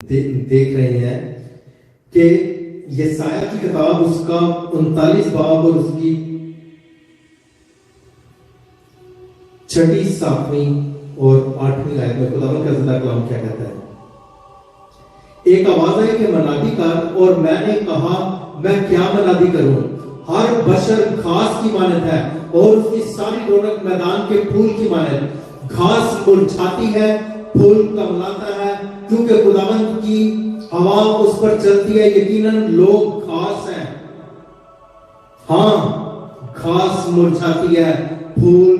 देख रहे हैं कि यसाया की किताब उसका 39 बाब और उसकी 6वीं 7वीं और 8वीं आयत में खुदावंद का जिंदा कलाम क्या कहता है। एक आवाज आई कि मनादी कर, और मैंने कहा मैं क्या मनादी करूं। हर बशर घास की मानद है और उसकी सारी रौनक मैदान के फूल की मानद। घास मुरझाती है, फूल कमलाता है, क्योंकि खुदावंद की हवा उस पर चलती है। यकीनन लोग घास हैं, हाँ घास मुरझाती है, फूल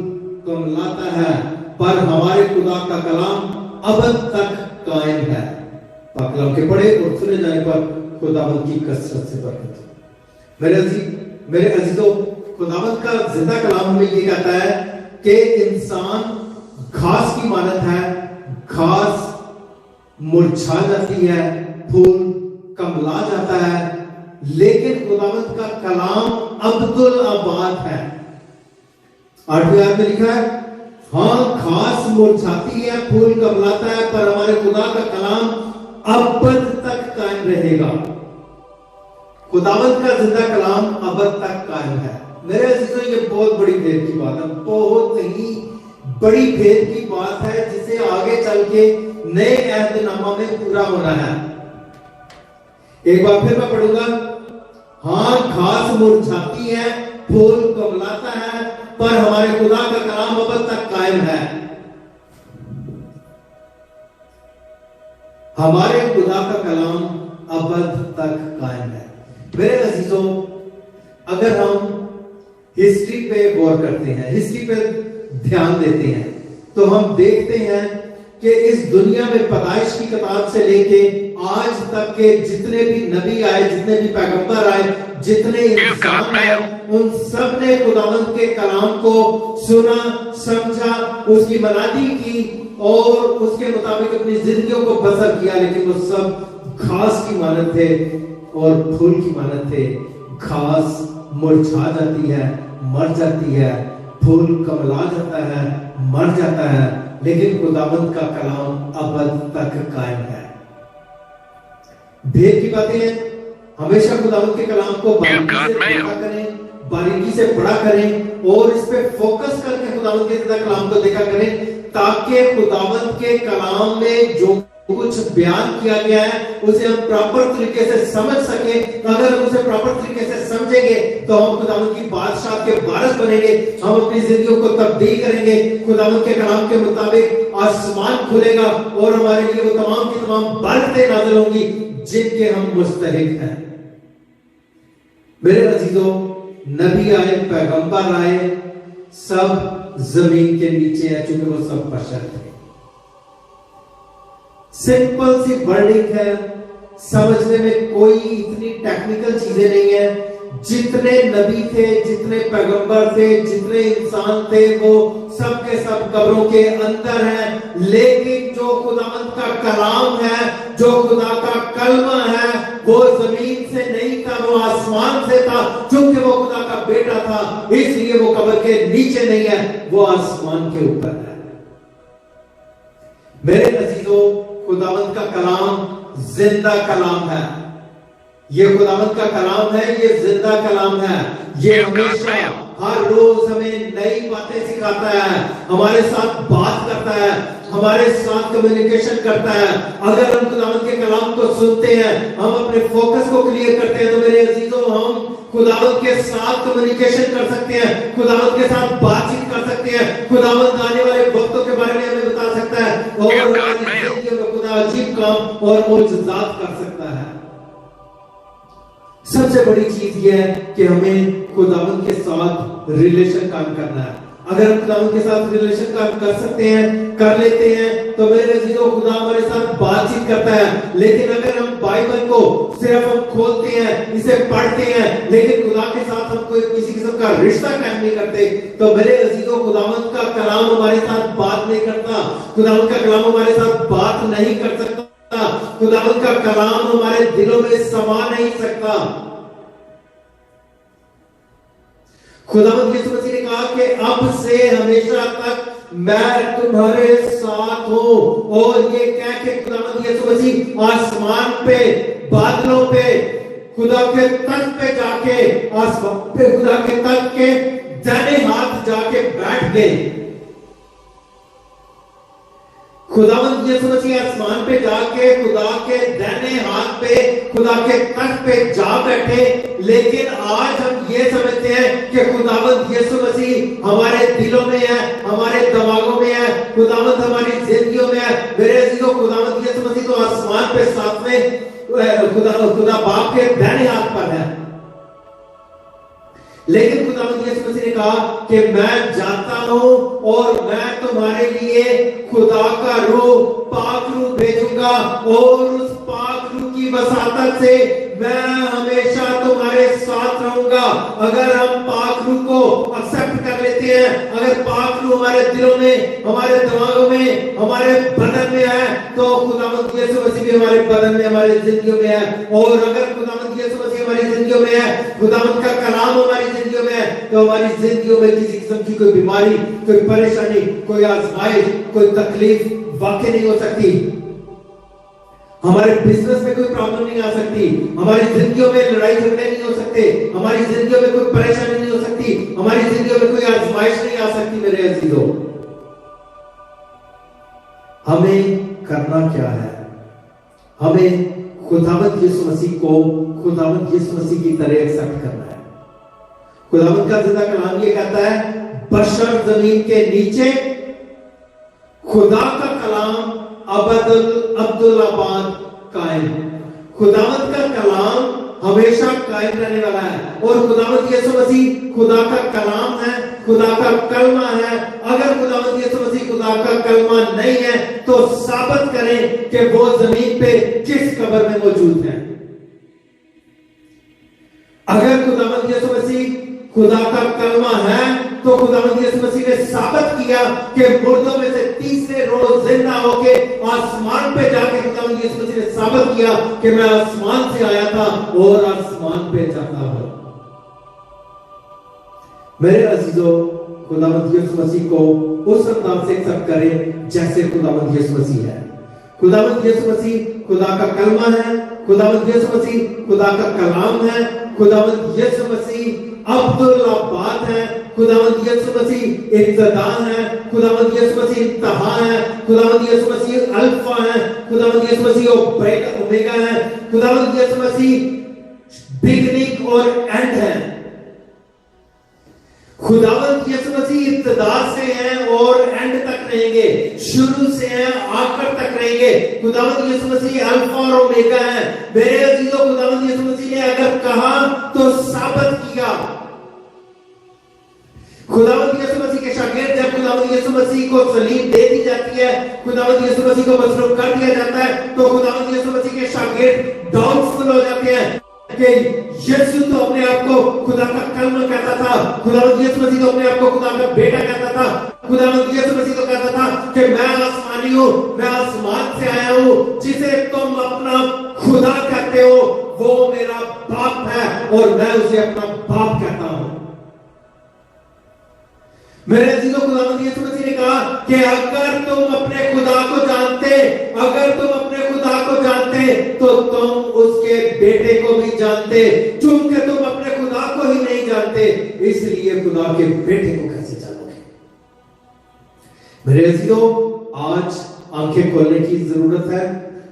कमलाता है, पर हमारे खुदा का कलाम अब तक कायम है। कलाम के पढ़े और सुने जाने पर खुदावंद की कसरत से बरकत। मेरे अजीजों, खुदावंद का जिंदा कलाम हमें ये कहता है कि इंसान घास की मानद है, घास मुरझा जाती है, फूल कमला जाता है, लेकिन खुदावंद का कलाम अब्दुल आबाद है। 8वीं आयत में लिखा है, हाँ घास मुरझाती है, फूल कमलाता है, पर हमारे खुदा का कलाम अब तक कायम रहेगा। खुदावंद का जिंदा कलाम अब तक कायम है। मेरे अजीजों, ये बहुत बड़ी भेद की बात है, बहुत ही बड़ी भेद की बात है, जिसे आगे चल के नए अहदनामा में पूरा होना है। एक बार फिर मैं पढ़ूंगा, हाँ घास मुरझाती है, फूल कमलाता है, पर हमारे खुदा का कलाम अब तक कायम है। हमारे खुदा का कलाम अब तक कायम है। मेरे अजीजों, अगर हम हिस्ट्री पे गौर करते हैं, हिस्ट्री पे ध्यान देते हैं, तो हम देखते हैं कि इस दुनिया में पैदाइश की किताब से लेके आज तक के जितने भी नबी आए, जितने भी पैगंबर आए, जितने इंसान आए, उन सब ने खुदावंद के कलाम को सुना, समझा, उसकी मनादी की और उसके मुताबिक अपनी जिंदगियों को बसर किया। लेकिन वो सब घास की मानद थे और फूल की मानद थे। घास मुरझा जाती है, मर जाती है, फूल कमला जाता है, मर जाता है, लेकिन खुदावंद का कलाम अब तक कायम है। भेद की बातें हैं, हमेशा खुदावंद के कलाम को बारीकी से पढ़ा करें और इस पे फोकस करके खुदावंद के कलाम को देखा करें, ताकि खुदावंद के कलाम में जो कुछ बयान किया गया है उसे हम प्रॉपर तरीके से समझ सके। अगर हम उसे प्रॉपर तरीके से समझेंगे तो हम खुदावंद की बादशाह के वारिस बनेंगे, हम अपनी जिंदगियों को तब्दील करेंगे। खुदावंद के कलाम के मुताबिक आसमान खुलेगा और हमारे लिए वो तमाम की तमाम बरकतें नाज़िल होंगी जिनके हम मुस्तहिक हैं। मेरे अजीजों, नबी आए, पैगंबर आए, सब जमीन के नीचे है, क्योंकि वो सब बशर थे। सिंपल सी वर्डिंग है, समझने में कोई इतनी टेक्निकल चीजें नहीं है। जितने नबी थे, जितने पैगंबर थे, जितने इंसान थे, वो सब के सब कब्रों के अंदर हैं। लेकिन जो खुदावंद का कलाम है, जो खुदा का कलमा है, वो जमीन से नहीं था, वो आसमान से था। क्योंकि वो खुदा का बेटा था, इसलिए वो कब्र के नीचे नहीं है, वो आसमान के ऊपर है। मेरे अजीजों, खुदावंद का कलाम जिंदा कलाम है। ये खुदावंद का कलाम है, ये जिंदा कलाम है। ये हमेशा हर रोज हमें नई बातें सिखाता है, हमारे साथ बात करता है, हमारे साथ कम्युनिकेशन करता है। अगर हम खुदावंद के कलाम को सुनते हैं, हम अपने फोकस को क्लियर करते हैं, तो मेरे अजीजों, हम खुदावंद के साथ कम्युनिकेशन कर सकते हैं, खुदावंद के साथ बातचीत कर सकते हैं। खुदावंद आने वाले वक्तों के बारे में हमें बता सकता है और खुदा अजीब काम और मुअजिज़ात कर सकता है। सबसे बड़ी चीज यह है कि हमें खुदावंद के साथ रिलेशन काम करना है। अगर हम खुदावंद के साथ रिलेशन काम कर सकते हैं, कर लेते हैं, तो मेरे अजीजों, खुदा हमारे साथ बातचीत करता है। लेकिन अगर हम बाइबल को सिर्फ हम खोलते हैं, इसे पढ़ते हैं, लेकिन खुदा के साथ हम कोई किसी किस्म का रिश्ता कायम नहीं करते, तो मेरे अजीजों, खुदावंद का कलाम हमारे साथ बात नहीं करता, खुदावंद का कलाम हमारे साथ बात नहीं कर सकता, खुदावंद का कलाम हमारे दिलों में समा नहीं सकता। खुदावंद यीशु मसीह ने कहा कि अब से हमेशा तक मैं तुम्हारे साथ हूं। और ये कह के खुदावंद यीशु मसीह आसमान पे, बादलों पे, खुदा के तख्त पे जाके, आसमान पे खुदा के तख्त के दाहिने हाथ जाके बैठ गए। खुदावंद यीशु मसीह आसमान पे जाके खुदा के दाहिने हाथ पे, खुदा के तख्त पे जा बैठे। लेकिन आज हम ये समझते हैं कि खुदावंद यीशु मसीह हमारे दिलों में है, हमारे दिमागों में है, खुदावंद हमारी जिंदगियों में है। मेरे अजीजों, खुदावंद यीशु मसीह तो आसमान पे सातवें खुदा बाप के दाहिने हाथ पर है। लेकिन खुदावंद यीशु मसीह ने कहा कि मैं जाता हूं और मैं तुम्हारे लिए खुदा का रूह, पाक रूह भेजूंगा, और उस पाक रूह की वसातत से मैं हमेशा तुम्हारे साथ रहूंगा। अगर हम पाक रूह को एक्सेप्ट कर लेते हैं, अगर पाक रूह हमारे दिलों में, हमारे दिमागों में, हमारे बदन में है, तो खुदावंद यीशु मसीह भी हमारे बदन में, हमारे जिंदगियों में है। और अगर खुदावंद यीशु मसीह हमारी जिंदगियों में है, खुदावंद का कलाम हमारी जिंदगियों में है, तो हमारी जिंदगियों में किसी किस्म की कोई बीमारी, कोई परेशानी, कोई आजमाइश, कोई तकलीफ वाकई नहीं हो सकती। हमारे बिजनेस में कोई प्रॉब्लम नहीं आ सकती, हमारी जिंदगियों में लड़ाई झगड़े नहीं हो सकते, हमारी जिंदगियों में कोई परेशानी नहीं हो सकती, हमारी जिंदगियों में कोई आजमाइश नहीं आ सकती। मेरे अजीजों, हमें करना क्या है? हमें खुदावंद यीशु मसीह को खुदावंद यीशु मसीह की तरह एक्सेप्ट करना है। खुदावंद का जिंदा कलाम ये कहता है, बशर जमीन के नीचे खुदा का कलाम अब्दुल आबाद कायम। खुदावंद का कलाम हमेशा कायम रहने वाला है। और खुदावंद यीशु मसीह खुदा का कलाम है, खुदा का कलमा है। अगर खुदावंद यीशु मसीह खुदा का कलमा नहीं है, तो साबित करें कि वो जमीन पे किस कब्र में मौजूद है। अगर खुदावंद यीशु मसीह खुदा का कलमा है, तो खुदावंद यीशु मसीह ने साबित किया कि मुर्दों में से तीसरे रोज जिंदा होके आसमान पे जाके खुदावंद यीशु मसीह ने साबित किया कि मैं आसमान से आया था और आसमान पे जाता हूं। मेरे अजीजों, खुदावंद यीशु मसीह को उस अंदाज से एक्सेप्ट करें जैसे खुदावंद यीशु मसीह है। खुदावंद यीशु मसीह खुदा का कलमा है, खुदावंद यीशु मसीह खुदा का कलाम है, खुदावंद यीशु मसीह अब्दुल आबाद है, खुदावंद यीशु मसीह इब्तिदा है, खुदावंद यीशु मसीह इंतहा है, खुदावंद यीशु मसीह अल्फा है, खुदावंद यीशु मसीह ओमेगा है, खुदावंद यीशु मसीह बिगिनिंग और एंड है। खुदावंद यीशु मसीह इब्तिदा से है और एंड तक रहेंगे, शुरू से है आखिर तक रहेंगे। खुदावंद यीशु मसीह अल्फा और ओमेगा है। मेरे अजीजों, खुदावंद यीशु मसीह ने अगर कहा तो साबित किया। खुदावंद यीशु मसीह के शागिर्द, जब खुदावंद यीशु मसीह को सलीब दे दी जाती है, खुदावंद यीशु मसीह को मसलूब कर दिया जाता है, तो खुदावंद यीशु मसीह के शागिर्द डाउटफुल हो जाते हैं कि यीशु तो अपने आप को खुदा का कलमा कहता था, खुदावंद यीशु मसीह तो अपने आप को खुदा का बेटा कहता था, खुदावंद यीशु मसीह तो कहता था कि मैं आसमानी हूं, मैं आसमान से आया हूं, जिसे तुम अपना खुदा कहते हो वो मेरा बाप है और मैं उसे अपना बाप कहता हूं। मेरे अजीजों, खुदावंद यीशु मसीह ने कहा कि अगर तुम अपने खुदा को जानते, अगर तुम अपने खुदा को जानते, तो तुम उसके बेटे को भी जानते, चूंकि तुम अपने खुदा को ही नहीं जानते, इसलिए खुदा के बेटे को कैसे जानोगे। मेरे अजीजों, आज आंखें खोलने की जरूरत है,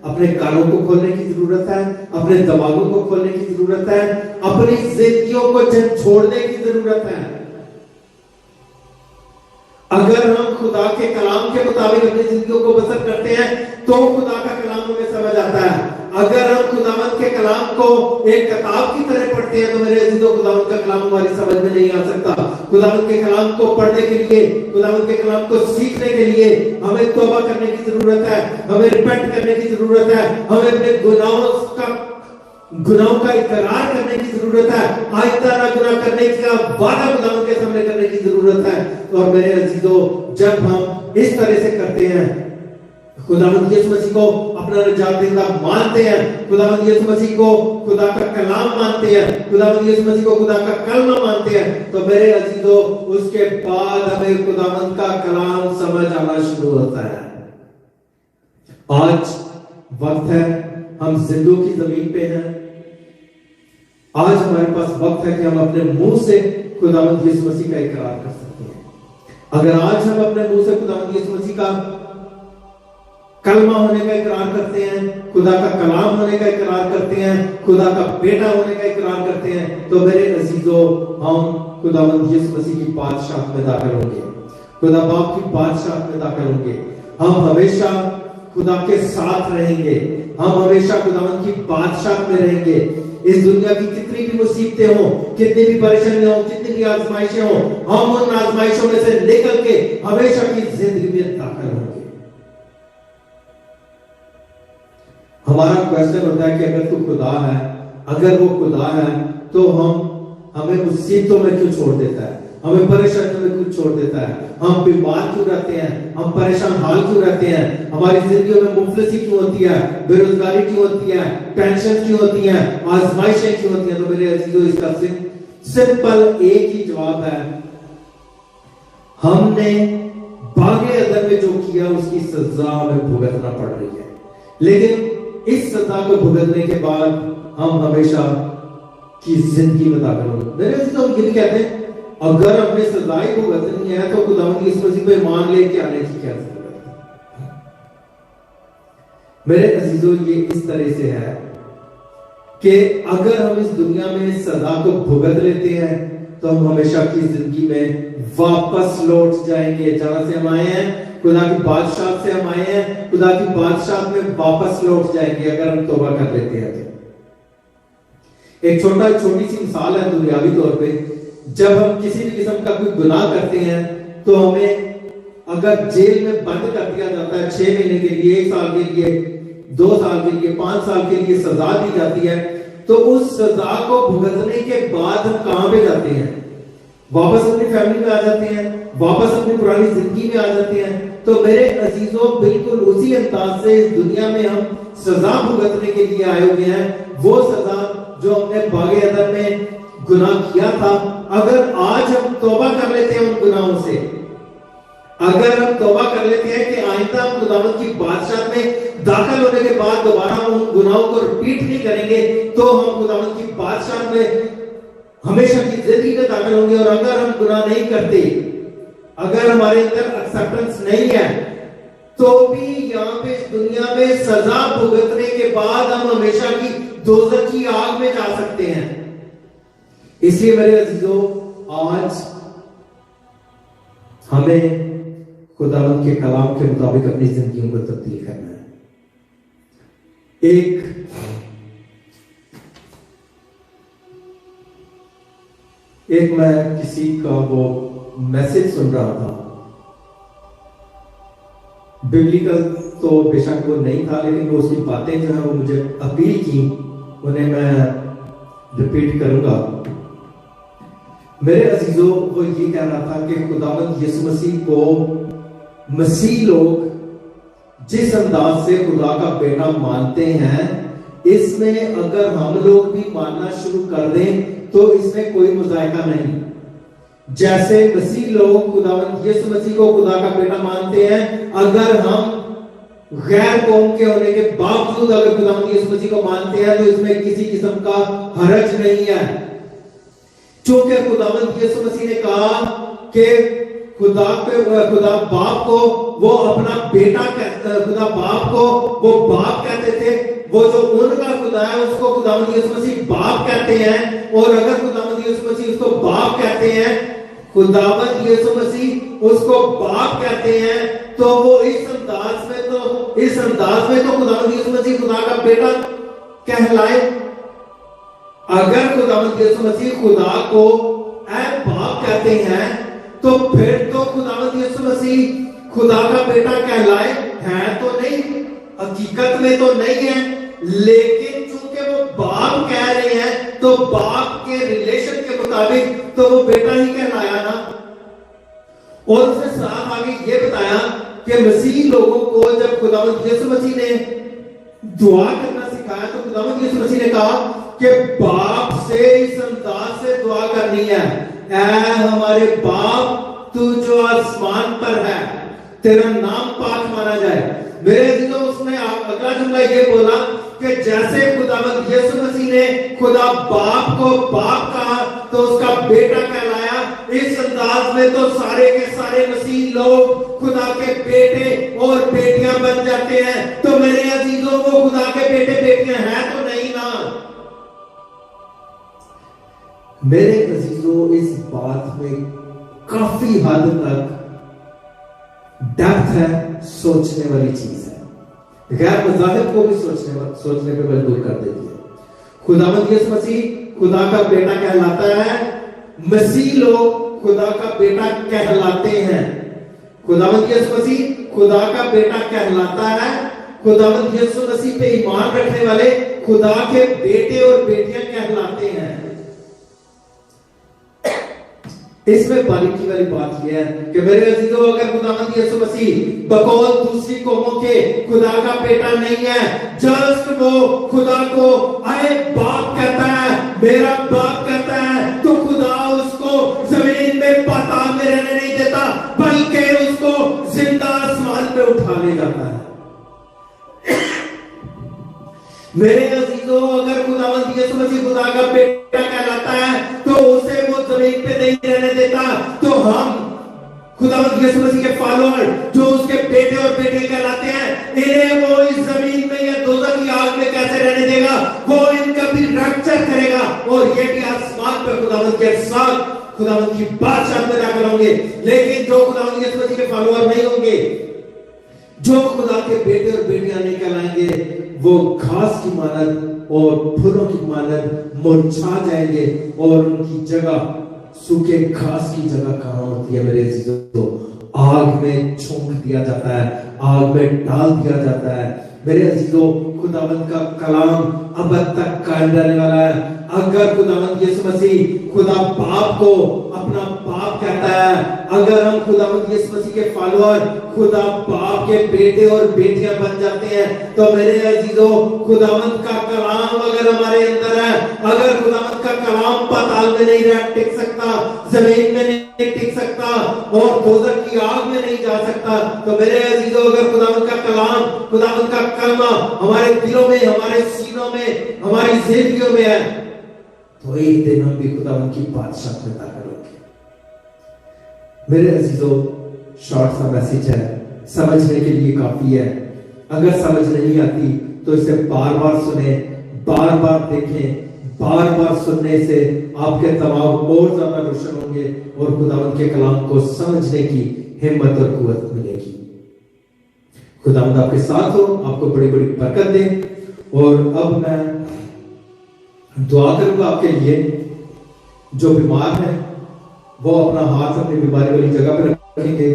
अपने कानों को खोलने की जरूरत है, अपने दिमागों को खोलने की जरूरत है, अपनी जिंदगियों को छोड़ने की जरूरत है। अगर हम खुदा के कलाम के मुताबिक अपनी जिंदगियों को बसर करते हैं, तो खुदा का कलाम हमें समझ आता है। अगर हम खुदावंद के कलाम को एक किताब की तरह पढ़ते हैं, तो मेरे अजीजों, खुदावंद का कलाम हमारी समझ में नहीं आ सकता। खुदावंद के कलाम को पढ़ने के लिए, खुदावंद के कलाम को सीखने के लिए हमें तौबा करने की जरूरत है, हमें रिपेंट करने की जरूरत है, हमें अपने गुनाहों का इकरार करने की जरूरत है, आइंदा ना गुनाह करने का वादा खुदावंद के सामने करने की जरूरत है। और मेरे अजीजों, जब हम इस तरह से करते हैं, खुदावंद यीशु मसीह को अपना निजात देता मानते हैं, खुदावंद यीशु मसीह को खुदा का कलाम मानते हैं, खुदावंद यीशु मसीह को खुदा का कलमा मानते हैं, तो मेरे अजीजों उसके बाद हमें खुदावंद का कलाम समझ आना शुरू होता है। आज वक्त है, हम जिंदों की जमीन पे हैं। आज हमारे पास वक्त है कि हम अपने मुंह से खुदावंद यीशु मसीह का इकरार कर सकते हैं। अगर आज हम अपने मुंह से खुदावंद यीशु मसीह का कलमा होने का इकरार करते हैं, खुदा का कलाम होने का इकरार करते हैं, खुदा का बेटा होने का इकरार करते हैं, तो मेरे अजीजों हम खुदावंद यीशु मसीह की बादशाह में दाखिल होंगे, खुदा बाप की बादशाह में दाखिल होंगे। हम हमेशा खुदा के साथ रहेंगे, हम हमेशा खुदावंद की बादशाह में रहेंगे। इस दुनिया की कितनी भी मुसीबतें हो, कितनी भी परेशानियां हो, कितनी भी आजमाइशें हो, हम उन आजमाइशों में से निकल के हमेशा की जिंदगी में दाखिल होंगे। हमारा क्वेश्चन होता है कि अगर तू खुदा है, अगर वो खुदा है, तो हमें मुसीबतों में क्यों छोड़ देता है, हमें परेशानियों में क्यों छोड़ देता है, हम बीमार क्यों रहते हैं, हम परेशान हाल क्यों रहते हैं, हमारी जिंदगी में मुफलिसी क्यों होती है, बेरोजगारी क्यों होती है, टेंशन क्यों होती है, आजमाइशें क्यों होती हैं? तो मेरे अजीजों इसका सिंपल एक ही जवाब है, हमने बागे अदर में जो किया उसकी सजा हमें भुगतना पड़ रही है। लेकिन इस सजा को भुगतने के बाद हम हमेशा की जिंदगी में दाखिल होंगे। मेरे अजीजों ये भी कहते हैं अगर अपने सजाई भुगतनी है तो खुदावंद यीशु मसीह पे ईमान लेके आने की क्या जरूरत है? मेरे अजीजों ये इस तरह से है कि अगर हम इस दुनिया में सजा को भुगत लेते हैं तो हम हमेशा की जिंदगी में वापस लौट जाएंगे जहां से हम आए हैं, खुदा की बादशाह से हम आए हैं, खुदा की बादशाह में वापस लौट जाएंगे अगर हम तौबा कर लेते हैं। तो एक छोटी सी मिसाल है दुनियावी तौर पे, जब हम किसी भी किस्म का कोई गुनाह करते हैं तो हमें अगर जेल में बंद कर दिया जाता है 6 महीने के लिए, 1 साल के लिए, 2 साल के लिए, 5 साल के लिए सजा दी जाती है, तो उस सजा को भुगतने के बाद हम कहां पे जाते हैं? वापस अपनी फैमिली में आ जाते हैं, वापस अपनी पुरानी जिंदगी में आ जाते हैं। तो मेरे अजीजों बिल्कुल उसी अंदाज से इस दुनिया में हम सजा भुगतने के लिए आए हुए हैं। वो सजा जो हमने बागे अदर में गुनाह किया था, अगर आज हम तौबा कर लेते हैं उन गुनाहों से, अगर हम तौबा कर लेते हैं कि आइंदा हम खुदावंद की बादशाह में दाखिल होने के बाद दोबारा उन गुनाहों को रिपीट नहीं करेंगे, तो हम खुदावंद की बादशाह में हमेशा की जिंदगी में दाखिल होंगे। और अगर हम गुनाह नहीं करते, अगर हमारे अंदर एक्सेप्टेंस नहीं है, तो भी यहाँ पे इस दुनिया में सजा भुगतने के बाद हम हमेशा की दोज़ख की आग में जा सकते हैं। इसलिए मेरे अजीजों आज हमें खुदावंद के कलाम के मुताबिक अपनी जिंदगियों को तब्दील करना है। एक मैं किसी का वो मैसेज सुन रहा था, बिब्लिकल तो बेशक वो नहीं था, लेकिन वो उसकी बातें जो है वो मुझे अपील की, उन्हें मैं रिपीट करूंगा। मेरे अजीजों वो ये कह रहा था कि खुदावंद यीशु मसीह को मसीह लोग जिस अंदाज से खुदा का बेटा मानते हैं, इसमें अगर हम लोग भी मानना शुरू कर दें तो इसमें कोई मुजायका नहीं। जैसे मसीह लोग खुदावंद यीशु मसीह को खुदा का बेटा मानते हैं, अगर हम गैर कौम के होने के बावजूद अगर खुदावंद यीशु मसीह को मानते हैं तो इसमें किसी किस्म का हरज नहीं है। क्योंकि खुदावंद यीशु मसीह ने कहा कि खुदा बाप को वो अपना बेटा खुदा बाप को वो बाप कहते थे, वो जो उनका खुदा है उसको खुदावंद यीशु मसीह बाप कहते हैं। और अगर खुदावंद यीशु मसीह उसको बाप कहते हैं, खुदावंद यीशु मसीह उसको बाप कहते हैं, तो वो इस अंदाज में तो खुदावंद यीशु मसीह खुदा का बेटा कहलाए। अगर खुदावंद यीशु मसीह खुदा को ऐ बाप कहते हैं, तो फिर तो खुदावंद यीशु मसीह खुदा का बेटा कहलाए है तो नहीं, हकीकत में तो नहीं है, लेकिन चूंकि वो बाप कह रहे हैं तो बाप के रिलेशन के मुताबिक तो वो बेटा ही कहलाया ना। और उसने साफ आगे ये बताया कि मसीह लोगों को जब खुदावंद यीशु मसीह ने दुआ करना सिखाया तो खुदावंद यीशु मसीह ने कहा कि बाप से इस अंदाज से दुआ करनी है, ऐ हमारे बाप तू जो आसमान पर है, तेरा नाम पाक माना जाए। मेरे अजीजों, उसने अगला जुमला ये बोला कि जैसे खुदावंद यीशु मसीह ने खुदा बाप को बाप कहा तो उसका बेटा कहलाया, इस अंदाज में तो सारे के सारे मसीह लोग खुदा के बेटे और बेटियां बन जाते हैं। तो मेरे अजीजों, वो खुदा के बेटे बेटियां हैं तो नहीं ना? मेरे अजीजों, इस बात में काफी हद तक डेप्थ है, सोचने वाली चीज है, गैर मज़ाहिब को भी सोचने पे मजबूर कर देती है। खुदावंद यीशु मसीह खुदा का बेटा कहलाता है, मसीह लोग खुदा का बेटा कहलाते हैं। खुदावंद यीशु मसीह खुदा का बेटा कहलाता है, खुदावंद यीशु मसीह पे ईमान रखने वाले खुदा के बेटे और बेटियां कहलाते हैं। इसमें बारीकी वाली बात यह है कि मेरे अजीजों, अगर खुदावंद यीशु मसीह बकौल दूसरी कौमों के खुदा का बेटा नहीं है, जस्ट वो खुदा को आए बाप कहता है, मेरा बाप कहता है, तो खुदा उसको जमीन में पाताल में रहने नहीं देता, बल्कि उसको जिंदा आसमान पे उठा ले जाता है। मेरे अजीजों, अगर खुदावंद यीशु मसीह खुदा का बेटा कहलाता है तो उसे वो जमीन पे नहीं रहने देता। तो हम खुदावंद यीशु मसीह के फॉलोअर जो उसके बेटे और बेटे कहलाते हैं, इन्हें वो इस जमीन में या दोज़ख की आग में कैसे रहने देगा? वो इनका भी रक्षा करेगा और ये भी आसमान पर खुदावंद के साथ खुदावंद की बादशाह में दाखिल होंगे। लेकिन जो खुदावंद यीशु मसीह के फॉलोअर नहीं होंगे, जो खुदा के बेटे और बेटियां नहीं कहलाएंगे, वो घास की मानद और फूलों की मानद मुरझा जाएंगे और उनकी जगह सूखे घास की जगह कहां होती है मेरे अजीजों? तो आग में झोंक दिया जाता है, आग में डाल दिया जाता है। मेरे अजीजों, खुदावंद का कलाम अब तक कायम रहने वाला है। अगर खुदावंद यीशु मसीह खुदा बाप को अपना बाप कहता है, अगर हम खुदावंद यीशु मसीह के फॉलोअर खुदा बाप के बेटे और बेटियां बन जाते हैं, तो मेरे अजीजों, खुदावंद का कलाम अगर हमारे अंदर है, अगर खुदावंद का कलाम पाताल में नहीं रह टिक सकता, जमीन में नहीं टिक सकता और दोज़ख की आग में नहीं जा सकता, तो मेरे अजीजों, अगर खुदावंद का कलाम, खुदावंद का कलमा हमारे दिलों में, हमारे सीनों में, हमारी जिंदगियों में है, तो एक दिन हम भी खुदावंद की बादशाह में दाखिल होंगे। मेरे अजीजों, शॉर्ट सा मैसेज है, समझने के लिए काफी है। अगर समझ नहीं आती तो इसे बार बार सुने, बार बार देखें। बार बार सुनने से आपके दिमाग और ज्यादा रोशन होंगे और खुदावंद के कलाम को समझने की हिम्मत और कुव्वत मिलेगी। खुदावंद आपके साथ हो, आपको बड़ी बड़ी बरकत दे। और अब मैं दुआ करूंगा आपके लिए। जो बीमार है वो अपना हाथ अपनी बीमारी वाली जगह पर रखेंगे।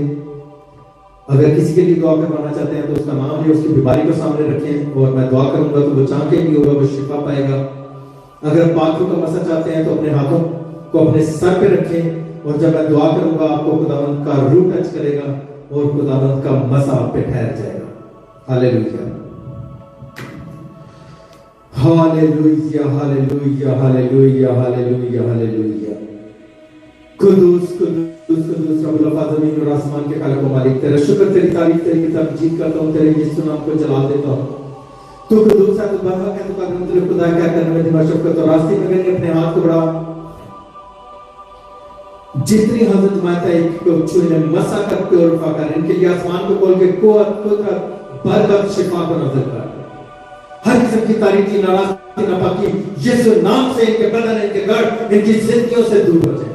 अगर किसी के लिए दुआ करवाना चाहते हैं तो उसका नाम ले, उसकी बीमारी को सामने रखें और मैं दुआ करूंगा तो वो चाह के नहीं होगा, वो शिफा पाएगा। अगर पाक का मसा चाहते हैं तो अपने हाथों को अपने सर पे रखें और जब मैं दुआ करूंगा आपको खुदावंद का रूह टच करेगा और खुदावंद का मसा आप पे ठहर जाएगा। Hallelujah, hallelujah, hallelujah, hallelujah, hallelujah, hallelujah. कुदूस कुदूस कुदूस रब्बुल ज़मीन और आसमान के खालिक व मालिक, तेरा शुक्र, तेरी तारीफ, तेरी तमजीद करता हूं, तेरे यीशु नाम को जलाल देता हूं। तू कुदूस है, तू बरहक है, तू करीम, तेरे खुदा क्या करने में दिमाग शफ़क़त और रास्ते में गए अपने हाथ को बढ़ा। जितनी हजरत माता एक को छूने मसा करके और रफा कर, इनके लिए आसमान को खोल के कुव्वत, कुदरत, बरकत, शिफा को नजर कर। हर किस्म की तारीकी, नाराजगी, नापाकी यीशु नाम से इनके बदन, इनके घर, इनकी जिंदगियों से दूर हो जाए।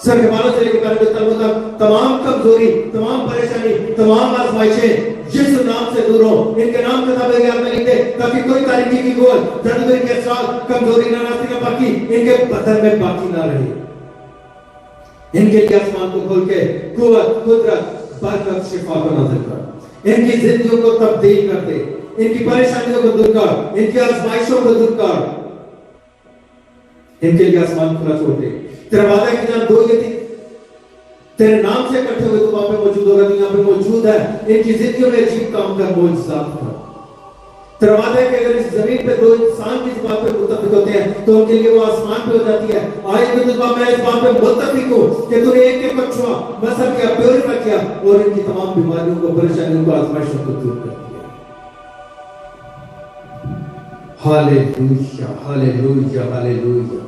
सर के बालों से लेकर पैरों के तलवों तक तमाम कमजोरी, तमाम परेशानी, तमाम आजमाइशें यीशु नाम से दूर हो। इनके नाम किताबे याद में लिख दे ताकि कोई तारीकी की गोल, जानवर के साथ कमजोरी, नाराजगी, नापाकी इनके बदन में बाकी ना रहे। इनके लिए आसमान को खोल के कुव्वत, कुदरत, बरकत, शिफा को नाज़िल कर। इनकी जिंदगियों को तब्दील कर दे, इनकी परेशानियों को दूर कर, इनकी आजमाइशों को दूर कर। इनके लिए आसमान खुला छोड़ दे। तेरा वादा है कि जहां दो या तीन तेरे नाम से इकट्ठे हुए तो वहां पे मौजूद होगा, तो यहाँ पे मौजूद है। इनकी जिंदगियों में अजीब काम कर, मौजूदात कर। तेरा वादा है कि अगर इस जमीन पे दो इंसान की इस बात पे मुत्तफिक होते हैं तो उनके लिए वो आसमान पे हो जाती है। आज भी तुझ मैं इस बात पे मुत्तफिक हूं कि तूने एक एक को छुआ, मसह किया, प्योरीफाई किया और इनकी तमाम बीमारियों को, परेशानियों को, आजमाइशों को दूर कर दिया। Hallelujah, hallelujah, hallelujah.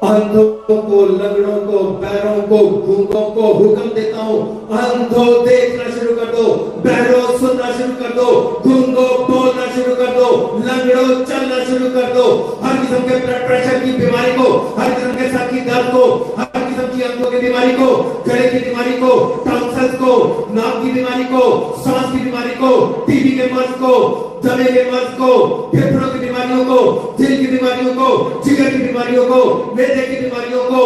अंधों को, लंगड़ों को, पैरों को, गूंगों को हुक्म देता हूं, अंधों देखना शुरू कर दो, बहरों सुनना शुरू कर दो, गूंगों बोलना शुरू कर दो, लंगड़ों चलना शुरू कर दो। हर किस्म के ब्लड प्रेशर की बीमारी को, हर किस्म के सर की दर्द को, हर किस्म की आंखों की बीमारी को, गले की बीमारी को, टॉन्सिल्स को, नाक की बीमारी को, सांस की बीमारी को, टीबी के मर्ज को, दमे के मर्ज को, फेफड़ों की बीमारियों को, दिल की बीमारियों को, जिगर की बीमारियों को, मैदे की बीमारियों को,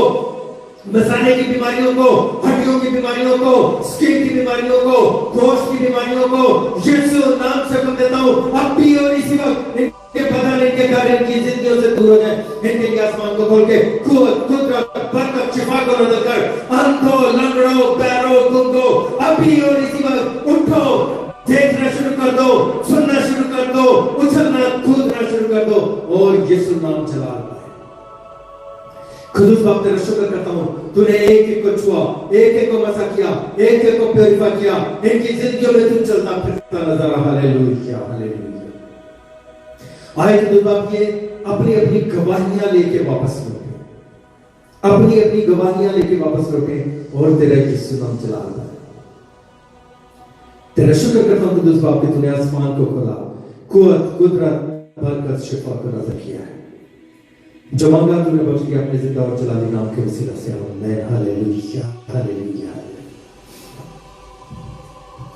मसाले की बीमारियों को, हड्डियों की बीमारियों को, स्किन की बीमारियों को, गोश्त की बीमारियों को यीशु नाम से हुक्म देता हूं, अब भी और इसी वक्त इनके बदन, इनके घर, इनकी जिंदगियों से दूर हो जाए। इनके लिए आसमान को खोल के कुव्वत, कुदरत, बरकत, शिफा को नाज़िल कर। अंधों, लंगड़ों, पैरों, गूंगों, अभी और इसी वक्त उठो, देखना शुरू कर दो, सुनना शुरू कर दो, उछलना कूदना शुरू कर दो और यीशु नाम चला। खुद उस बाप तेरा शुक्र करता हूं, तूने एक एक को छुआ, एक एक को मसा किया, एक एक को प्योरीफाई किया, इनकी जिंदगियों में तू चलता फिरता नजर आ। Hallelujah, hallelujah. आए खुद बाप ये अपनी अपनी गवाहियां लेके वापस लौटे, अपनी अपनी गवाहियां लेके वापस लौटे और तेरा यीशु नाम चला। तेरा शुक्र करता हूं खुद उस बाप के तूने आसमान को खोला, कुव्वत, कुदरत, बरकत, शिफा को नाज़िल किया है। जो मांगा तूने बख्श दिया, अपने जिंदा और जलाली नाम के वसीला से आमीन। Hallelujah, hallelujah.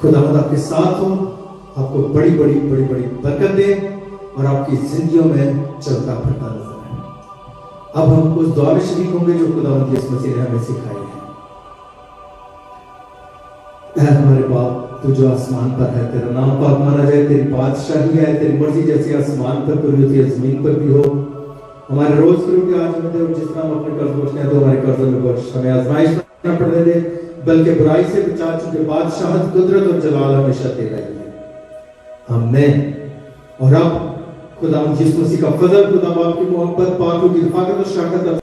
खुदावंद आपके साथ हो, आपको बड़ी बड़ी बड़ी बड़ी बरकत दे और आपकी जिंदगियों में चलता फिरता नजर आए। अब हम उस दुआ में शरीक होंगे जो खुदावंद यीशु मसीह ने हमें सिखाई है। ऐ हमारे बाप, तू जो आसमान पर है, तेरा नाम पाक माना जाए, तेरी बादशाही है, तेरी मर्जी जैसी आसमान पर पूरी होती है, जमीन पर भी हो। हमारे रोज की रोटी आज हमें दे और जिस तरह हम अपने कर्ज बख्शते हैं तो हमारे कर्जों में बख्श, हमें आजमाइश में न पड़ने दे, बल्कि बुराई से बचा, चूंकि बादशाहत, कुदरत और जलाल हमेशा तेरा ही है। आमीन। और अब खुदा यीशु मसीह का फजल, खुदा बाप की मोहब्बत, पाक की रफ़ाकत और शफ़क़त